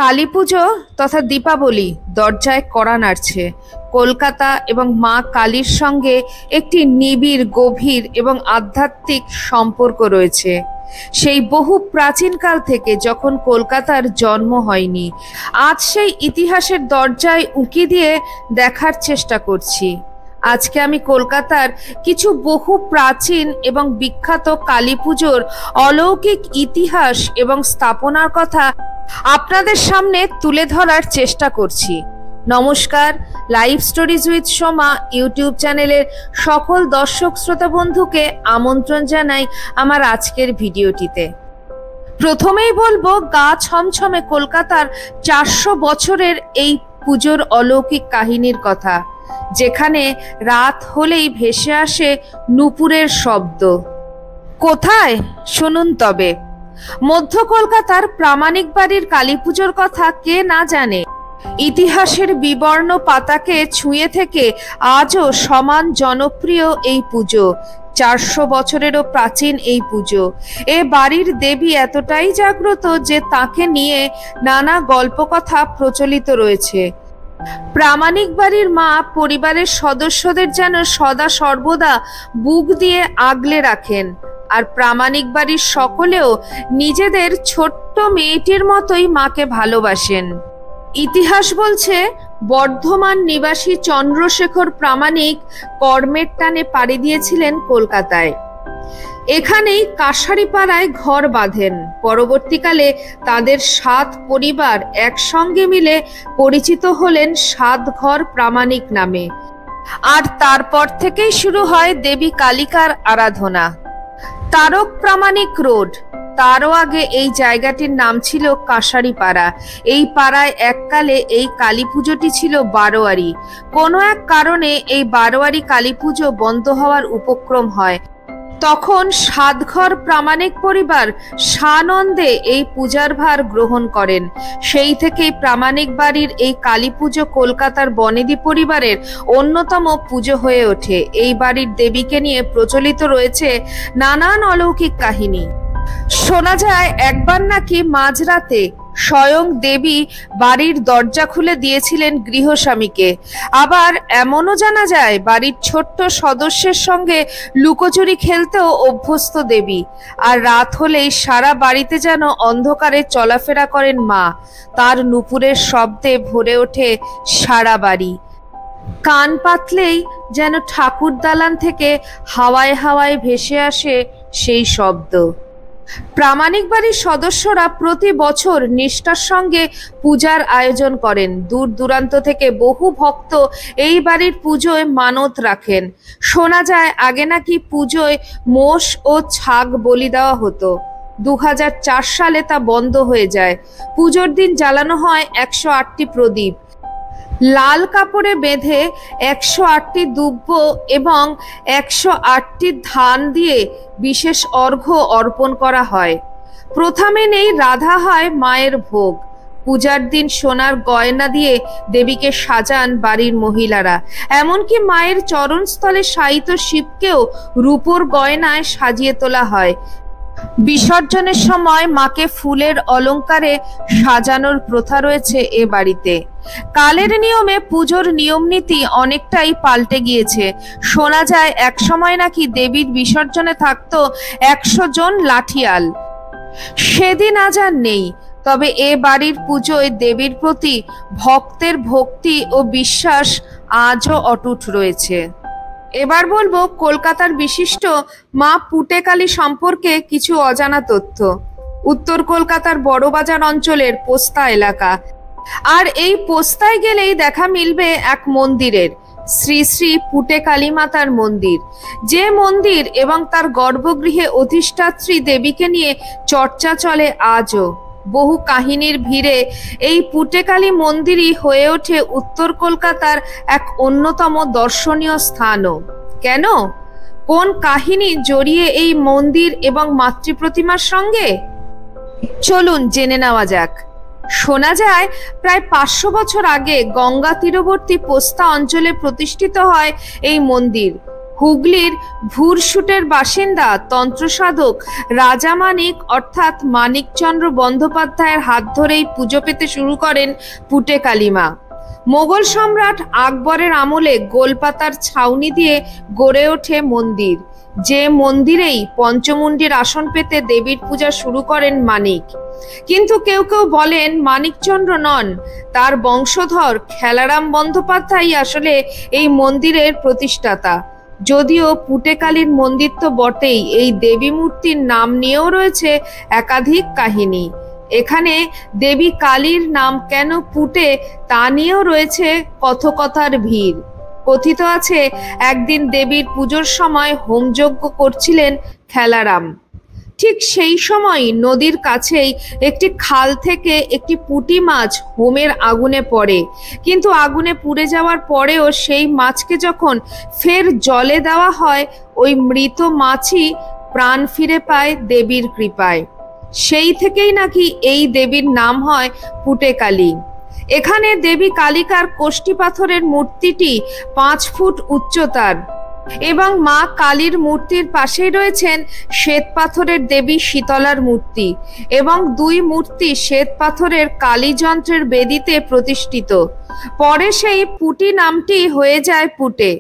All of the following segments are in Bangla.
কালী পুজো তথা দীপাবলি দরজায় কড়া নাড়ছে। কলকাতা এবং মা কালীর সঙ্গে একটি নিবিড়, গভীর এবং আধ্যাত্মিক সম্পর্ক রয়েছে। সেই বহু প্রাচীনকাল থেকে, যখন কলকাতার জন্ম হয়নি। আজ সেই ইতিহাসের দরজায় উঁকি দিয়ে দেখার চেষ্টা করছি। আজকে আমি কলকাতার কিছু বহু প্রাচীন এবং বিখ্যাত কালী পুজোর অলৌকিক ইতিহাস এবং স্থাপনার কথা আপনাদের সামনে তুলে ধরার চেষ্টা করছি। নমস্কার, live stories with Soma YouTube চ্যানেলের সকল দর্শক শ্রোতা বন্ধুকে আমন্ত্রণ জানাই আমার আজকের ভিডিওটিতে। প্রথমেই বলবো গা ছমছমে কলকাতার 400 বছরের এই পুজোর অলৌকিক কাহিনীর কথা, যেখানে রাত হলেই ভেসে আসে নূপুরের শব্দ। কোথায়? শুনুন তবে। মধ্য কলকাতার প্রামাণিক বাড়ির কালী পুজোর কথা কে না জানে। ইতিহাসের বিবর্ণ পাতাকে ছুঁয়ে থেকে আজও সমান জনপ্রিয় এই পুজো। 400 বছরেরও প্রাচীন এই পুজো। এ বাড়ির দেবী এতটাই জাগ্রত যে তাকে নিয়ে নানা গল্পকথা প্রচলিত রয়েছে। প্রামাণিক বাড়ির মা পরিবারের সদস্যদের যেন সদা সর্বদা বুক দিয়ে আগলে রাখেন, আর প্রামাণিক বাড়ির সকলেও নিজেদের ছোট্ট মেয়েটির মতোই মাকে ভালোবাসেন। ইতিহাস বলছে বর্ধমান নিবাসী চন্দ্রশেখর প্রামাণিক কর্মের টানে পাড়ি দিয়েছিলেন কলকাতায়। এখানেই কাশারিপাড়ায় ঘর বাঁধেন। পরবর্তীকালে তাদের 7 পরিবার একসঙ্গে মিলে পরিচিত হলেন 7 ঘর প্রামাণিক নামে। আর তারপর থেকেই শুরু হয় দেবী কালিকার আরাধনা। তারক প্রামাণিক রোড, তারও আগে এই জায়গাটির নাম ছিল কাশারিপাড়া। এই পাড়ায় এককালে এই কালী পুজোটি ছিল বারোয়ারি। কোনো এক কারণে এই বারোয়ারি কালী পুজো বন্ধ হওয়ার উপক্রম হয়। তখন 7 ঘর প্রামাণিক পরিবার সানন্দে এই পূজার ভার গ্রহণ করেন। সেই থেকেই প্রামাণিক বাড়ির এই কালী পুজো কলকাতার বনেদি পরিবারের অন্যতম পুজো হয়ে ওঠে। এই বাড়ির দেবীকে নিয়ে প্রচলিত রয়েছে নানান অলৌকিক কাহিনী। শোনা যায় একবার নাকি মাঝরাতে স্বয়ং দেবী বাড়ির দরজা খুলে দিয়েছিলেন গৃহস্বামীকে। আবার এমনও জানা যায় বাড়ির ছোট্ট সদস্যের সঙ্গে লুকোচুরি খেলতেও অভ্যস্ত দেবী। আর রাত হলেই সারা বাড়িতে যেন অন্ধকারে চলাফেরা করেন মা। তার নূপুরের শব্দে ভরে ওঠে সারা বাড়ি। কান পাতলেই যেন ঠাকুর দালান থেকে হাওয়ায় হাওয়ায় ভেসে আসে সেই শব্দ। প্রামাণিক বাড়ির সদস্যরা প্রতি বছর নিষ্ঠার সঙ্গে পূজার আয়োজন করেন। দূর দূরান্ত থেকে বহু ভক্ত এই বাড়ির পুজোয় মানত রাখেন। শোনা যায় আগে নাকি পুজোয় মোষ ও ছাগ বলি দেওয়া হতো। 2004 সালে তা বন্ধ হয়ে যায়। পুজোর দিন জ্বালানো হয় 108টি প্রদীপ। লাল কাপড়ে বেঁধে 108টি দুব্ব এবং 108টি ধান দিয়ে বিশেষ অর্ঘ্য অর্পণ করা হয়। প্রথা মেনেই রাধা হয় মায়ের ভোগ। পূজার দিন সোনার গয়না দিয়ে দেবীকে সাজান বাড়ির মহিলারা। এমনকি মায়ের চরণস্থলে শায়িত শিবকেও রূপোর গয়নায় সাজিয়ে তোলা হয়। বিসর্জনের সময় মাকে ফুলের অলংকারে সাজানোর প্রথা রয়েছে এ বাড়িতে। কালের নিয়মে পুজোর নিয়ম নীতি অনেকটাই পাল্টে গিয়েছে। শোনা যায় এক সময় নাকি দেবীর বিসর্জনে থাকতো 100 জন লাঠিয়াল। সেদিন আজ আর নেই। তবে এ বাড়ির পুজোয় দেবীর প্রতি ভক্তের ভক্তি ও বিশ্বাস আজও অটুট রয়েছে। এবার বলবো কলকাতার বিশিষ্ট মা পুটেকালী সম্পর্কে কিছু অজানা তথ্য। উত্তর কলকাতার বড়বাজার অঞ্চলের পোস্তা এলাকা। আর এই পোস্তায় গেলেই দেখা মিলবে এক মন্দিরের, শ্রী শ্রী পুটেকালী মাতার মন্দির। যে মন্দির এবং তার গর্ভগৃহে অধিষ্ঠাত্রী দেবীকে নিয়ে চর্চা চলে আজও। বহু কাহিনীর ভিড়ে এই পুটেকালী মন্দিরই হয়ে ওঠে উত্তর কলকাতার এক অন্যতম দর্শনীয় স্থানও। কেন? কোন কাহিনী জড়িয়ে এই মন্দির এবং মাতৃপ্রতিমার সঙ্গে? চলুন জেনে নেওয়া যাক। শোনা যায় প্রায় 500 বছর আগে গঙ্গা তীরবর্তী পোস্তা অঞ্চলে প্রতিষ্ঠিত হয় এই মন্দির। হুগলির ভুরসুটের বাসিন্দা তন্ত্রসাধক রাজা মানিক অর্থাৎ মানিকচন্দ্র বন্দ্যোপাধ্যায়ের হাত ধরেই পুজো পেতে শুরু করেন পুটে কালীমা। মোগল সম্রাট আকবরের আমলে গোলপাতার ছাউনি দিয়ে গড়ে ওঠে মন্দির, যে মন্দিরেই পঞ্চমুণ্ডির আসন পেতে দেবীর পূজা শুরু করেন মানিক। কিন্তু কেউ কেউ বলেন মানিকচন্দ্র নন, তার বংশধর খেলারাম বন্দ্যোপাধ্যায় আসলে এই মন্দিরের প্রতিষ্ঠাতা। যদিও পুটে কালীর মন্দির তো বটেই, এই দেবী মূর্তির নাম নিয়েও রয়েছে একাধিক কাহিনী। এখানে দেবী কালীর নাম কেন পুটে তা নিয়েও রয়েছে কথকথার ভিড়। কথিত আছে একদিন দেবীর পুজোর সময় হোমযজ্ঞ করছিলেন খেলারাম। ঠিক সেই সময় নদীর কাছেই একটি খাল থেকে একটি পুঁটি মাছ হোমের আগুনে পড়ে, কিন্তু আগুনে পুড়ে যাওয়ার পরেও সেই মাছকে যখন ফের জলে দেওয়া হয়, ওই মৃত মাছই প্রাণ ফিরে পায় দেবীর কৃপায়। সেই থেকেই নাকি এই দেবীর নাম হয় পুটে কালী। এখানে দেবী কালিকার কোষ্ঠী পাথরের মূর্তিটি 5 ফুট উচ্চতার এবং মা কালীর মূর্তির পাশেই রয়েছেন শ্বেত পাথরের দেবী শীতলার মূর্তি এবং 2 মূর্তি শ্বেত পাথরের কালী যন্ত্রের বেদিতে প্রতিষ্ঠিত। পরে সেই পুটি নামটি হয়ে যায় পুটে।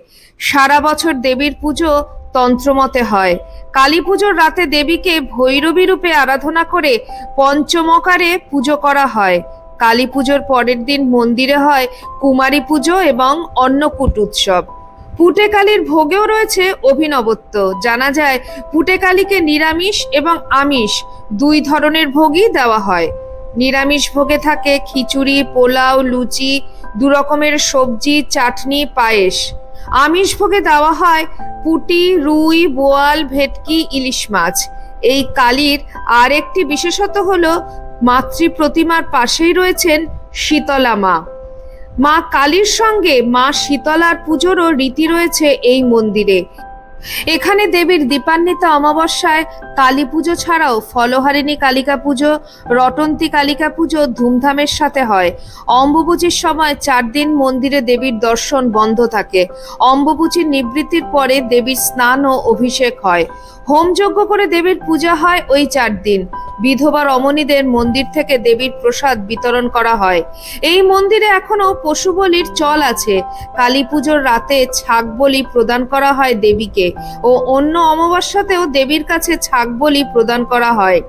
সারা বছর দেবীর পুজো তন্ত্রমতে হয়। কালী পুজোর রাতে দেবীকে ভৈরবী রূপে আরাধনা করে পঞ্চমকারে পুজো করা হয়। কালী পুজোর পরের দিন মন্দিরে হয় কুমারী পুজো এবং অন্নকূট উৎসব। পুটে কালীর ভোগেও রয়েছে অভিনবত্ব। জানা যায় পুটে কালীকে নিরামিষ এবং আমিষ 2 ধরনের ভোগই দেওয়া হয়। নিরামিষ ভোগে থাকে খিচুড়ি, পোলাও, লুচি, 2 রকমের সবজি, চাটনি, পায়েস। আমিষ ভোগে দেওয়া হয় পুটি, রুই, বোয়াল, ভেটকি, ইলিশ মাছ। এই কালীর আর একটি বিশেষত্ব হলো মাতৃ প্রতিমার পাশেই রয়েছেন শীতলা মা। মা কালীর সঙ্গে মা শীতলার পুজোরও রীতি রয়েছে এই মন্দিরে। এখানে দেবীর দীপান্বিত অমাবস্যায় কালী পুজো ছাড়াও ফলহারিণী কালিকা পুজো, রটন্তী কালিকা পুজো ধুমধামের সাথে হয়। অম্বুবাচীর সময় 4 দিন মন্দিরে দেবীর দর্শন বন্ধ থাকে। অম্বুবাচীর নিবৃত্তির পরে দেবীর স্নান ও অভিষেক হয়। হোমযজ্ঞ করে দেবীর পূজা হয় ওই 4 দিন। বিধবা রমণীদের মন্দির থেকে দেবীর প্রসাদ বিতরণ করা হয়। এই মন্দিরে এখনো পশু বলির চল আছে। কালী পুজোর রাতে ছাগ বলি প্রদান করা হয় দেবীকে ও অন্য অমাবস্যাতেও দেবীর কাছে ছাগ বলি প্রদান করা হয়।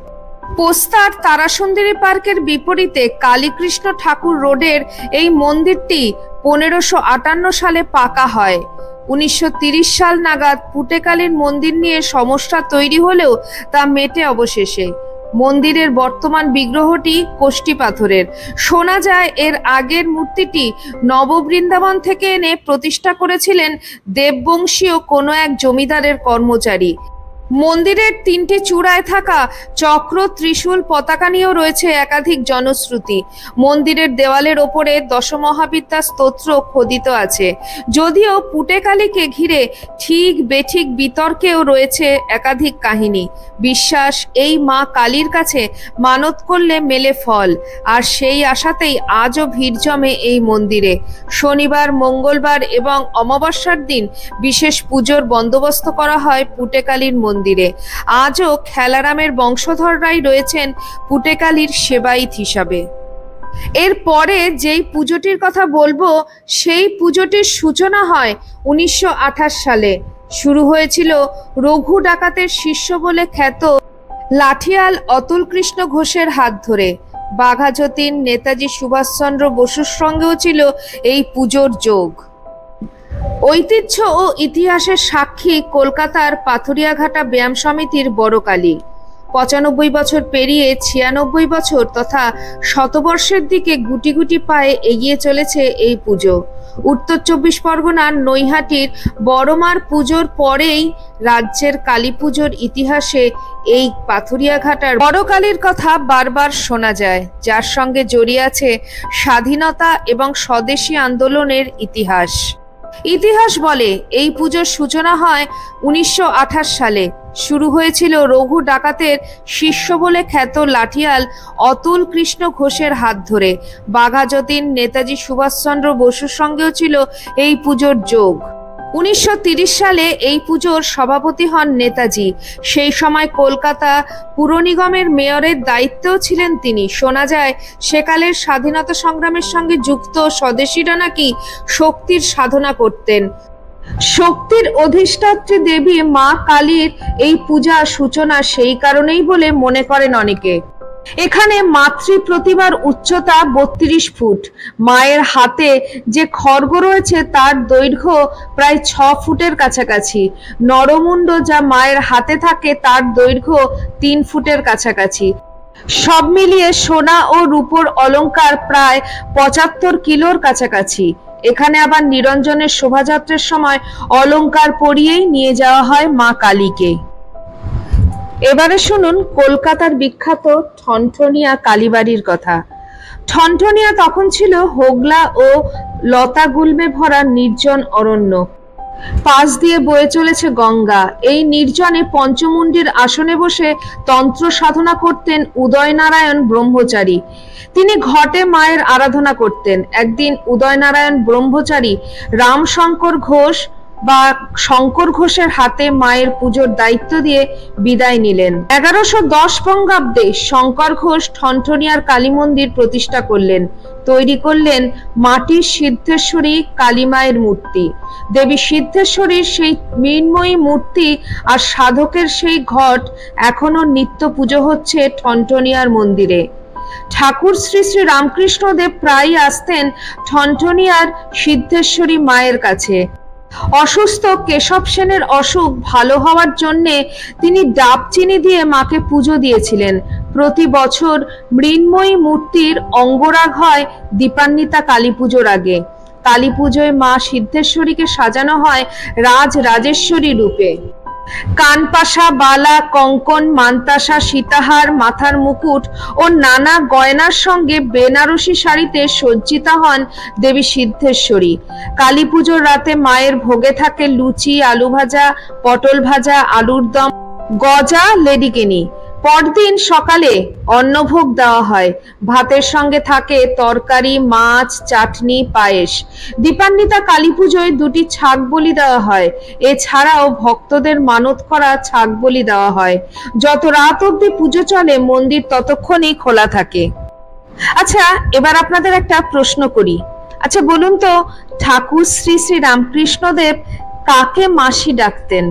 পোস্তার তারাসুন্দরী পার্কের বিপরীতে কালীকৃষ্ণ ঠাকুর রোডের এই মন্দিরটি 1558 সালে পাকা হয়। 1930 সাল নাগাদ পুটে কালীর মন্দির নিয়ে সমস্যা তৈরি হলেও তা মেটে অবশেষে। মন্দিরের বর্তমান বিগ্রহটি কোষ্ঠী পাথরের। শোনা যায় এর আগের মূর্তিটি নববৃন্দাবন থেকে এনে প্রতিষ্ঠা করেছিলেন দেববংশীয় কোনো এক জমিদারের কর্মচারী। মন্দিরের 3টি চূড়ায় থাকা চক্র, ত্রিশূল, পতাকা নিয়েও রয়েছে একাধিক জনশ্রুতি। মন্দিরের দেওয়ালের ওপরে দশমহাবিদ্যা স্তোত্র খোদিত আছে। যদিও পুটে কালীকে ঘিরে ঠিক বেঠিক বিতর্কেও রয়েছে একাধিক কাহিনী। বিশ্বাস এই মা কালীর কাছে মানত করলে মেলে ফল, আর সেই আশাতেই আজও ভিড় জমে এই মন্দিরে। শনিবার, মঙ্গলবার এবং অমাবস্যার দিন বিশেষ পুজোর বন্দোবস্ত করা হয় পুটে কালীর মন্দিরে। আজও খেলারামের বংশধররাই রয়েছেন পুটে কালীর সেবায়িত হিসাবে। এরপরে যেই পুজোটির কথা বলবো, সেই পুজোটির সূচনা হয় 1928 সালে। শুরু হয়েছিল রঘু ডাকাতের শিষ্য বলে খ্যাত লাঠিয়াল অতুল কৃষ্ণ ঘোষের হাত ধরে। বাঘা যতীন, নেতাজি সুভাষচন্দ্র বসুর সঙ্গেও ছিল এই পুজোর যোগ। ঐতিহ্য ও ইতিহাসের সাক্ষী কলকাতার পাথুরিয়াঘাটা ব্যায়াম সমিতির বড় কালী। 95 বছর পেরিয়ে 96 বছর তথা শতবর্ষের দিকে গুটি গুটি পায়ে এগিয়ে চলেছে এই পুজো। উত্তর 24 পরগনার নৈহাটির বড়মার পুজোর পরেই রাজ্যের কালী পুজোর ইতিহাসে এই পাথুরিয়াঘাটার বড় কালীর কথা বারবার শোনা যায়, যার সঙ্গে জড়িয়ে আছে স্বাধীনতা এবং স্বদেশী আন্দোলনের ইতিহাস। ইতিহাস বলে এই পুজোর সূচনা হয় 1928 সালে। শুরু হয়েছিল রঘু ডাকাতের শিষ্য বলে খ্যাত লাঠিয়াল অতুল কৃষ্ণ ঘোষের হাত ধরে। বাঘা যতীন, নেতাজি সুভাষচন্দ্র বসুর সঙ্গেও ছিল এই পুজোর যোগ। 1930 সালে এই পুজোর সভাপতি হন নেতাজি। সেই সময় কলকাতা পুর নিগমের মেয়রের দায়িত্বেও ছিলেন তিনি। শোনা যায় সেকালের স্বাধীনতা সংগ্রামের সঙ্গে যুক্ত স্বদেশীরা নাকি শক্তির সাধনা করতেন। শক্তির অধিষ্ঠাত্রী দেবী মা কালীর এই পূজার সূচনা সেই কারণেই বলে মনে করেন অনেকে। এখানে মাতৃ প্রতিমার উচ্চতা 32 ফুট। মায়ের হাতে যে খড়গ রয়েছে তার দৈর্ঘ্য প্রায় 6 ফুটের কাছাকাছি। নরমুণ্ড যা মায়ের হাতে থাকে তার দৈর্ঘ্য 3 ফুটের কাছাকাছি। সব মিলিয়ে সোনা ও রূপোর অলংকার প্রায় 75 কিলোর কাছাকাছি। এখানে আবার নিরঞ্জনের শোভাযাত্রার সময় অলংকার পরিয়েই নিয়ে যাওয়া হয় মা কালীকে। এবারে শুনুন কলকাতার বিখ্যাত ঠনঠনিয়া কালীবাড়ির কথা। ঠনঠনিয়া তখন ছিল হোগলা ও লতা গুল্মে ভরা নির্জন অরণ্য। পাশ দিয়ে বয়ে চলেছে গঙ্গা। এই নির্জনে পঞ্চমুণ্ডির আসনে বসে তন্ত্র সাধনা করতেন উদয়নারায়ণ ব্রহ্মচারী। তিনি ঘটে মায়ের আরাধনা করতেন। একদিন উদয়নারায়ণ ব্রহ্মচারী রামশঙ্কর ঘোষ বা শঙ্কর ঘোষের হাতে মায়ের পুজোর দায়িত্ব দিয়ে বিদায় নিলেন। 1110 বঙ্গাব্দে শঙ্কর ঘোষ ঠনঠনিয়ার কালী মন্দির প্রতিষ্ঠা করলেন। তৈরি করলেন মাটির সিদ্ধেশ্বরী কালী মায়ের মূর্তি। দেবী সিদ্ধেশ্বরীর সেই মৃন্ময়ী মূর্তি আর সাধকের সেই ঘট এখনো নিত্য পুজো হচ্ছে ঠনঠনিয়ার মন্দিরে। ঠাকুর শ্রী শ্রী রামকৃষ্ণদেব প্রায়ই আসতেন ঠনঠনিয়ার সিদ্ধেশ্বরী মায়ের কাছে। অসুস্থ কেশব সেনের অসুখ ভালো হওয়ার জন্যে তিনি ডাব চিনি দিয়ে মাকে পুজো দিয়েছিলেন। প্রতি বছর মৃন্ময়ী মূর্তির অঙ্গরাগ হয় দীপান্বিতা কালী পুজোর আগে। কালী পুজোয় মা সিদ্ধেশ্বরীকে সাজানো হয় রাজ রাজেশ্বরী রূপে। কানপাশা, বালা, কঙ্কন, মান্তাসা, সীতাহার, মাথার মুকুট ও নানা গয়নার সঙ্গে বেনারসি শাড়িতে সজ্জিতা হন দেবী সিদ্ধেশ্বরী। কালী পুজোর রাতে মায়ের ভোগে থাকে লুচি, আলু ভাজা, পটল ভাজা, আলুর দম, গজা, লেডিকেনি। পরদিন সকালে অন্নভোগ দেওয়া হয়। ভাতের সঙ্গে থাকে তরকারি, মাছ, চাটনি, পায়েস। দীপান্বিতা কালী পুজোয় 2টি ছাগ বলি দেওয়া হয়। এছাড়াও ভক্তদের মানত করা ছাগ বলি দেওয়া হয়। যত রাত অবধি পুজো চলে মন্দির ততক্ষণই খোলা থাকে। আচ্ছা, এবার আপনাদের একটা প্রশ্ন করি। আচ্ছা বলুন তো, ঠাকুর শ্রী শ্রী রামকৃষ্ণদেব কাকে মাসি ডাকতেন?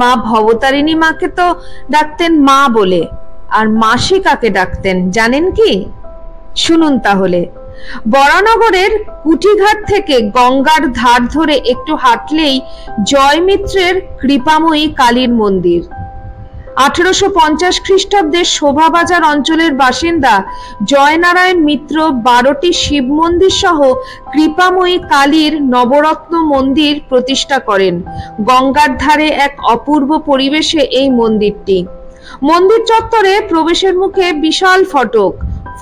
মা ভবতারিণী মাকে তো ডাকতেন মা বলে, আর মাসি কাকে ডাকতেন জানেন কি? শুনুন তাহলে। বরানগরের কুটিঘাট থেকে গঙ্গার ধার ধরে একটু হাঁটলেই জয়মিত্রের কৃপাময়ী কালীর মন্দির। 1850 খ্রিস্টাব্দে শোভাবাজার অঞ্চলের বাসিন্দা জয়নারায়ণ মিত্র 12টি শিব মন্দির সহ কৃপাময়ী কালীর নবরত্ন মন্দির প্রতিষ্ঠা করেন। গঙ্গার ধারে এক অপূর্ব পরিবেশে এই মন্দিরটি। মন্দির চত্বরে প্রবেশের মুখে বিশাল ফটক।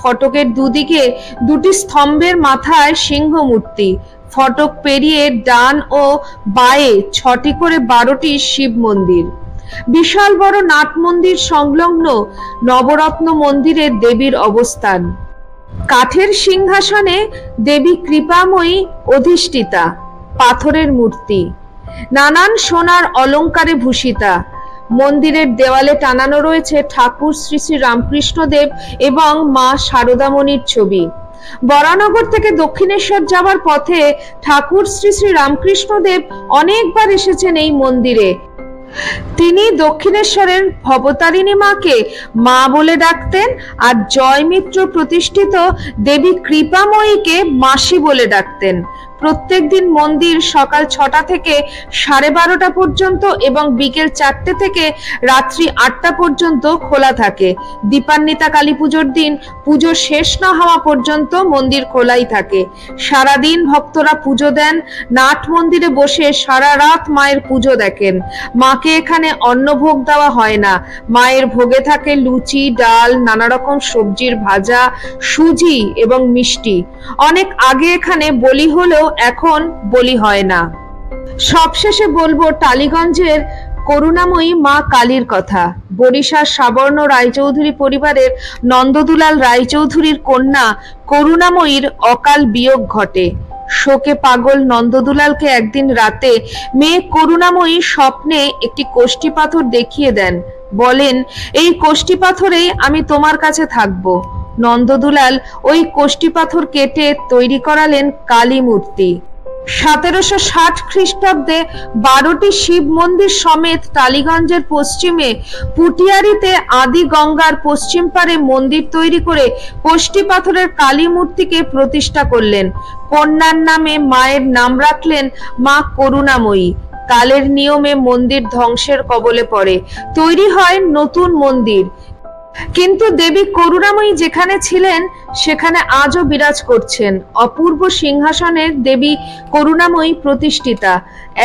ফটকের দুদিকে 2টি স্তম্ভের মাথায় সিংহ মূর্তি। ফটক পেরিয়ে ডান ও বাঁয়ে 6টি করে 12টি শিব মন্দির। বিশাল বড় নাট মন্দির সংলগ্ন নবরত্ন মন্দিরে দেবীর অবস্থান। কাঠের সিংহাসনে দেবী কৃপাময়ী অধিষ্ঠিতা। পাথরের মূর্তি, নানান সোনার অলংকারে ভূষিতা। মন্দিরের দেওয়ালে টানানো রয়েছে ঠাকুর শ্রী শ্রী রামকৃষ্ণদেব এবং মা শারদামণির ছবি। বরানগর থেকে দক্ষিণেশ্বর যাওয়ার পথে ঠাকুর শ্রী শ্রী রামকৃষ্ণদেব অনেকবার এসেছেন এই মন্দিরে। তিনি দক্ষিণেশ্বরের ভবতারিণী মাকে মা বলে ডাকতেন আর জয়মিত্র প্রতিষ্ঠিত দেবী কৃপাময়ীকে মাসি বলে ডাকতেন। প্রত্যেক দিন মন্দির সকাল 6টা থেকে 12:30 পর্যন্ত এবং বিকেল 4টে থেকে রাত্রি 8টা পর্যন্ত খোলা থাকে। দীপান্বিতা কালী পুজোর দিন পুজো শেষ না হওয়া পর্যন্ত মন্দির খোলাই থাকে। সারাদিন ভক্তরা পুজো দেন। নাট মন্দিরে বসে সারা রাত মায়ের পুজো দেখেন। মাকে এখানে অন্নভোগ দেওয়া হয় না। মায়ের ভোগে থাকে লুচি, ডাল, নানা রকম সবজির ভাজা, সুজি এবং মিষ্টি। অনেক আগে এখানে বলি হলেও এখন বলি হয় না। সবশেষে বলবো টালিগঞ্জের করুণাময়ী মা কালীর কথা। বরিশার সাবর্ণ রায়চৌধুরী পরিবারের নন্দদুলাল রায়চৌধুরীর কন্যা করুণাময়ীর অকাল বিয়োগ ঘটে। শোকে পাগল নন্দদুলালকে একদিন রাতে মেয়ে করুণাময়ী স্বপ্নে একটি কোষ্ঠী পাথর দেখিয়ে দেন। বলেন, এই কোষ্ঠী পাথরেই আমি তোমার কাছে থাকব। নন্দদুলাল ওই কোষ্ঠী পাথর কেটে তৈরি করালেন কালী মূর্তি। 1760 খ্রিস্টাব্দে 12টি শিব মন্দির সমেত টালিগঞ্জের পশ্চিমে পুটিয়ারিতে আদি গঙ্গার পশ্চিম পারে মন্দির তৈরি করে কোষ্ঠী পাথরের কালী মূর্তিকে প্রতিষ্ঠা করলেন। কন্যার নামে মায়ের নাম রাখলেন মা করুণাময়ী। কালের নিয়মে মন্দির ধ্বংসের কবলে পড়ে, তৈরি হয় নতুন মন্দির। কিন্তু দেবী করুণাময়ী যেখানে ছিলেন সেখানে আজও বিরাজ করছেন অপূর্ব সিংহাসনে দেবী করুণাময়ী প্রতিষ্ঠিতা।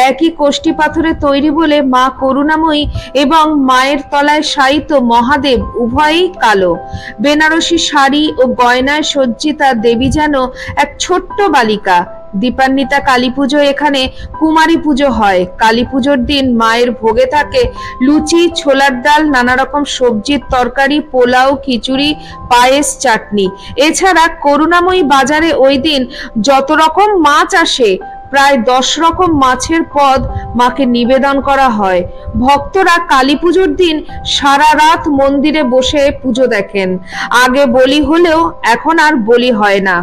একই কোষ্ঠী পাথরে তৈরি বলে মা করুণাময়ী এবং মায়ের তলায় শায়িত মহাদেব উভয়ই কালো। বেনারসি শাড়ি ও গয়নায় সজ্জিতা দেবী যেন এক ছোট্ট বালিকা। দীপান্বিতা কালী পুজো এখানে কুমারী পুজো হয়। কালী পুজোর দিন মায়ের ভোগে থাকে লুচি, ছোলার ডাল, নানা রকম সবজির তরকারি, পোলাও, খিচুড়ি, পায়েস, চাটনি। এছাড়া করুণাময়ী বাজারে ওই দিন যত রকম মাছ আসে প্রায় 10 রকম মাছের পদ মাকে নিবেদন করা হয়। ভক্তরা কালী পুজোর দিন সারা রাত মন্দিরে বসে পুজো দেখেন। আগে বলি হলেও এখন আর বলি হয় না।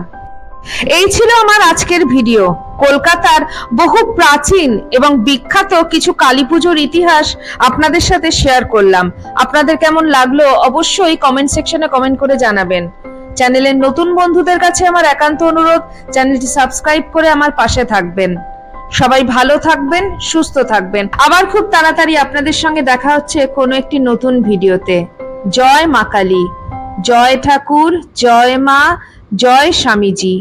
এই ছিল আমার আজকের ভিডিও। কলকাতার বহু প্রাচীন এবং বিখ্যাত কিছু কালী পুজোর ইতিহাস আপনাদের সাথে শেয়ার করলাম। আপনাদের কেমন লাগলো অবশ্যই কমেন্ট সেকশনে কমেন্ট করে জানাবেন। চ্যানেলের নতুন বন্ধুদের কাছে আমার একান্ত অনুরোধ, চ্যানেলটি সাবস্ক্রাইব করে আমার পাশে থাকবেন। সবাই ভালো থাকবেন, সুস্থ থাকবেন। আবার খুব তাড়াতাড়ি আপনাদের সঙ্গে দেখা হচ্ছে কোনো একটি নতুন ভিডিওতে। জয় মা কালী, জয় ঠাকুর, জয় মা, জয় স্বামীজি।